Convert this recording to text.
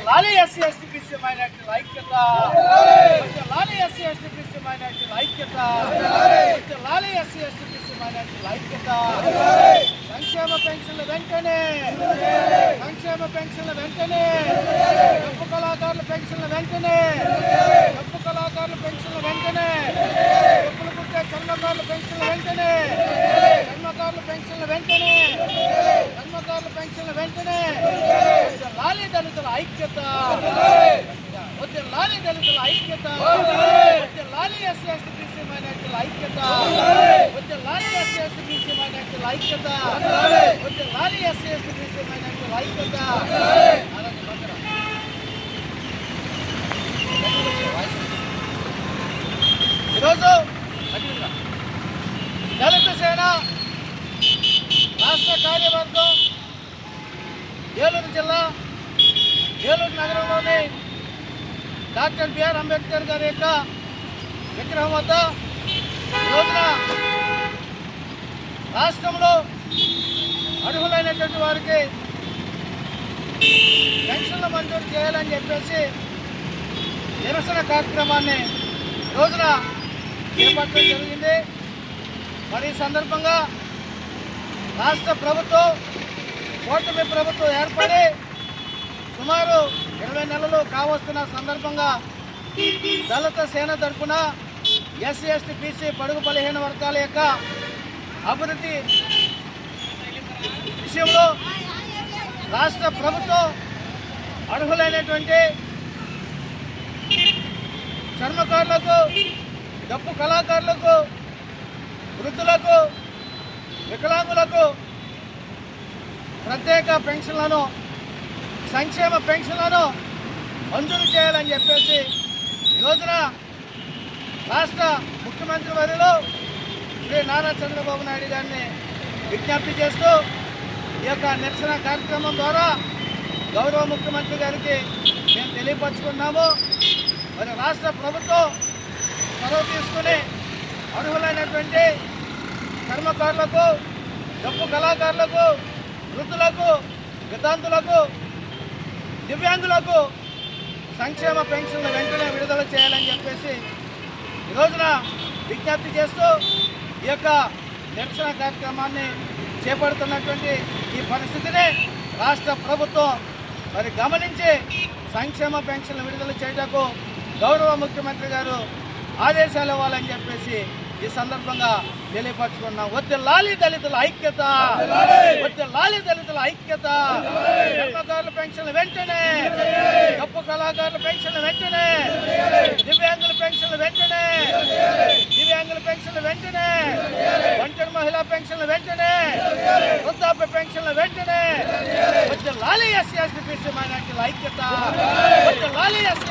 లాలి SC ST BC మైనారిటీల ఐక్యత, లాలి ఎస్సీ ఎస్టీ బీసీ మైనారిటీల ఐక్యత, లాలి ఎస్సీ ఎస్టీ బీసీ మైనారిటీల ఐక్యత. సంక్షేమ పెన్షన్ల వెంటనే, సంక్షేమ పెన్షన్ల వెంటనే, డప్పు కళాకారుల పెన్షన్ల వెంటనే, డప్పు కళాకారుల పెన్షన్ల వెంటనే, డప్పులు కుట్టే చర్మకారుల పెన్షన్ల వెంటనే, చర్మకారుల పెన్షన్ల వెంటనే, చర్మకారుల పెన్షన్ల వెంటనే. లాలి దళితుల ఐక్యత, లాలి దళితుల ఐక్యత, లాలి ఎస్సీ ఎస్టీ బీసీ మైనారిటీల ఐక్యత, లాలి ఎస్సీ ఎస్టీ బీసీ మైనారిటీల ఐక్యత, లాలి ఎస్సీ ఎస్టీ బీసీ మైనారిటీల ఐక్యత. ఈరోజు దళిత సేన రాష్ట్ర కార్యవర్గం ఏలూరు జిల్లా ఏలూరు నగరంలోని డాక్టర్ బిఆర్ అంబేద్కర్ గారి యొక్క విగ్రహం వద్ద రోజున రాష్ట్రంలో అర్హులైనటువంటి వారికి పెన్షన్లు మంజూరు చేయాలని చెప్పేసి నిరసన కార్యక్రమాన్ని రోజున చేపట్టడం జరిగింది. మరి ఈ సందర్భంగా రాష్ట్ర ప్రభుత్వం, కూటమి ప్రభుత్వం ఏర్పడి సుమారు 20 నెలలు కావస్తున్న సందర్భంగా దళిత సేన తరఫున ఎస్సీ ఎస్టీ బీసీ బడుగు బలహీన వర్గాల యొక్క అభివృద్ధి విషయంలో రాష్ట్ర ప్రభుత్వం అర్హులైనటువంటి చర్మకారులకు, డప్పు కళాకారులకు, వృద్ధులకు, వికలాంగులకు ప్రత్యేక పెన్షన్లను, సంక్షేమ పెన్షన్లను మంజూరు చేయాలని చెప్పేసి ఈ రోజున రాష్ట్ర ముఖ్యమంత్రి వర్యులు శ్రీ నారా చంద్రబాబు నాయుడు గారిని విజ్ఞప్తి చేస్తూ ఈ యొక్క నిరసన కార్యక్రమం ద్వారా గౌరవ ముఖ్యమంత్రి గారికి మేము తెలియపరుచుకున్నాము. మరి రాష్ట్ర ప్రభుత్వం చొరవ తీసుకుని అర్హులైనటువంటి కర్మకారులకు, డప్పు కళాకారులకు, వృద్ధులకు, వితంతులకు, దివ్యాంగులకు సంక్షేమ పెన్షన్లు వెంటనే విడుదల చేయాలని చెప్పేసి ఈ రోజున విజ్ఞప్తి చేస్తూ ఈ యొక్క నిరసన కార్యక్రమాన్ని చేపడుతున్నటువంటి ఈ పరిస్థితిని రాష్ట్ర ప్రభుత్వం మరి గమనించి సంక్షేమ పెన్షన్లు విడుదల చేయటకు గౌరవ ముఖ్యమంత్రి గారు ఆదేశాలు ఇవ్వాలని చెప్పేసి ఈ సందర్భంగా తెలియపరచుకున్నాం. లాలి దళితుల ఐక్యత, లాలి దళితుల ఐక్యత. చర్మకారుల పెన్షన్లు వెంటనే, డప్పు కళాకారుల పెన్షన్లు వెంటనే, దివ్యాంగుల పెన్షన్లు వెంటనే, దివ్యాంగుల పెన్షన్లు వెంటనే, ఒంటరి మహిళా పెన్షన్లు వెంటనే, వృద్ధాప్య పెన్షన్లు వెంటనే. లాలి ఎస్సీ ఎస్టీ బీసీ మైనారిటీల ఐక్యత, లాలి ఎస్సీ